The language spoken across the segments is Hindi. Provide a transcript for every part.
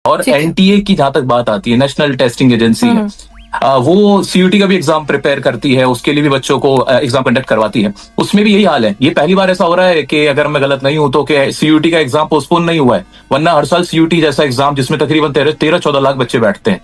और ठीक है। एनटीए की जहां तक बात आती है, नेशनल टेस्टिंग एजेंसी है, वो सीयूटी का भी एग्जाम प्रिपेयर करती है, उसके लिए भी बच्चों को एग्जाम कंडक्ट करवाती है। उसमें भी यही हाल है। ये पहली बार ऐसा हो रहा है कि अगर मैं गलत नहीं हूं तो कि सीयूटी का एग्जाम पोस्टपोन नहीं हुआ है, वरना हर साल सीयूटी जैसा एग्जाम जिसमें तकरीबन 13-14 लाख बच्चे बैठते हैं,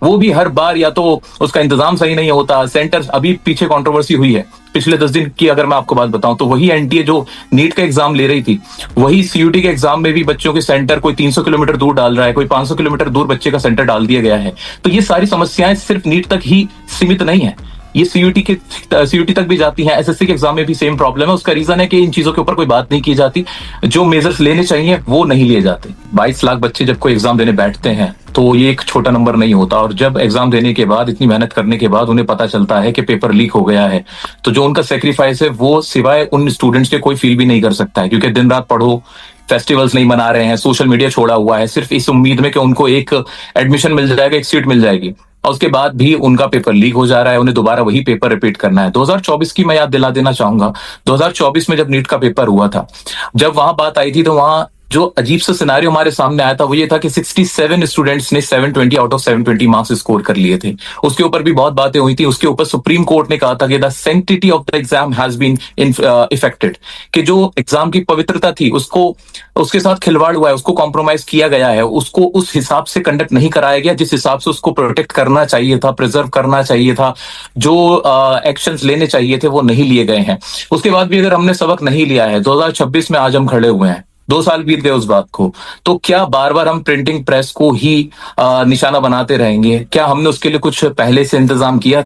वो भी हर बार या तो उसका इंतजाम सही नहीं होता। सेंटर अभी पीछे कंट्रोवर्सी हुई है पिछले 10 दिन की, अगर मैं आपको बात बताऊं तो वही एनटीए जो नीट का एग्जाम ले रही थी, वही सीयूटी के एग्जाम में भी बच्चों के सेंटर कोई 300 किलोमीटर दूर डाल रहा है, कोई 500 किलोमीटर दूर बच्चे का सेंटर डाल दिया गया है। तो ये सारी समस्याएं सिर्फ नीट तक ही सीमित नहीं है, ये सीयूटी तक भी जाती है। एसएससी के एग्जाम में भी सेम प्रॉब्लम है। उसका रीजन है कि इन चीजों के ऊपर कोई बात नहीं की जाती, जो मेजर्स लेने चाहिए वो नहीं लिए जाते। 22 लाख बच्चे जब कोई एग्जाम देने बैठते हैं तो ये एक छोटा नंबर नहीं होता। और जब एग्जाम देने के बाद, इतनी मेहनत करने के बाद उन्हें पता चलता है कि पेपर लीक हो गया है, तो जो उनका सेक्रीफाइस है वो सिवाय उन स्टूडेंट्स के कोई फील भी नहीं कर सकता है। क्योंकि दिन रात पढ़ो, फेस्टिवल्स नहीं मना रहे हैं, सोशल मीडिया छोड़ा हुआ है, सिर्फ इस उम्मीद में कि उनको एक एडमिशन मिल जाएगा, एक सीट मिल जाएगी, और उसके बाद भी उनका पेपर लीक हो जा रहा है, उन्हें दोबारा वही पेपर रिपीट करना है। 2024 की मैं याद दिला देना चाहूंगा। 2024 में जब नीट का पेपर हुआ था, जब वहां बात आई थी, तो वहां जो अजीब सा सिनारियो हमारे सामने आया था वो ये था कि 67 स्टूडेंट्स ने 720 आउट ऑफ 720 मार्क्स स्कोर कर लिए थे। उसके ऊपर भी बहुत बातें हुई थी। उसके ऊपर सुप्रीम कोर्ट ने कहा था कि the sanctity of the exam has been affected, कि जो एग्जाम की पवित्रता थी उसको, उसके साथ खिलवाड़ हुआ है, उसको कॉम्प्रोमाइज किया गया है, उसको उस हिसाब से कंडक्ट नहीं कराया गया जिस हिसाब से उसको प्रोटेक्ट करना चाहिए था, प्रिजर्व करना चाहिए था, जो एक्शंस लेने चाहिए थे वो नहीं लिए गए हैं। उसके बाद भी अगर हमने सबक नहीं लिया है, 2026 में आज हम खड़े हुए हैं, 2 साल बीत गए उस बात को, तो क्या बार बार हम प्रिंटिंग प्रेस को ही निशाना बनाते रहेंगे? क्या हमने उसके लिए कुछ पहले से इंतजाम किया?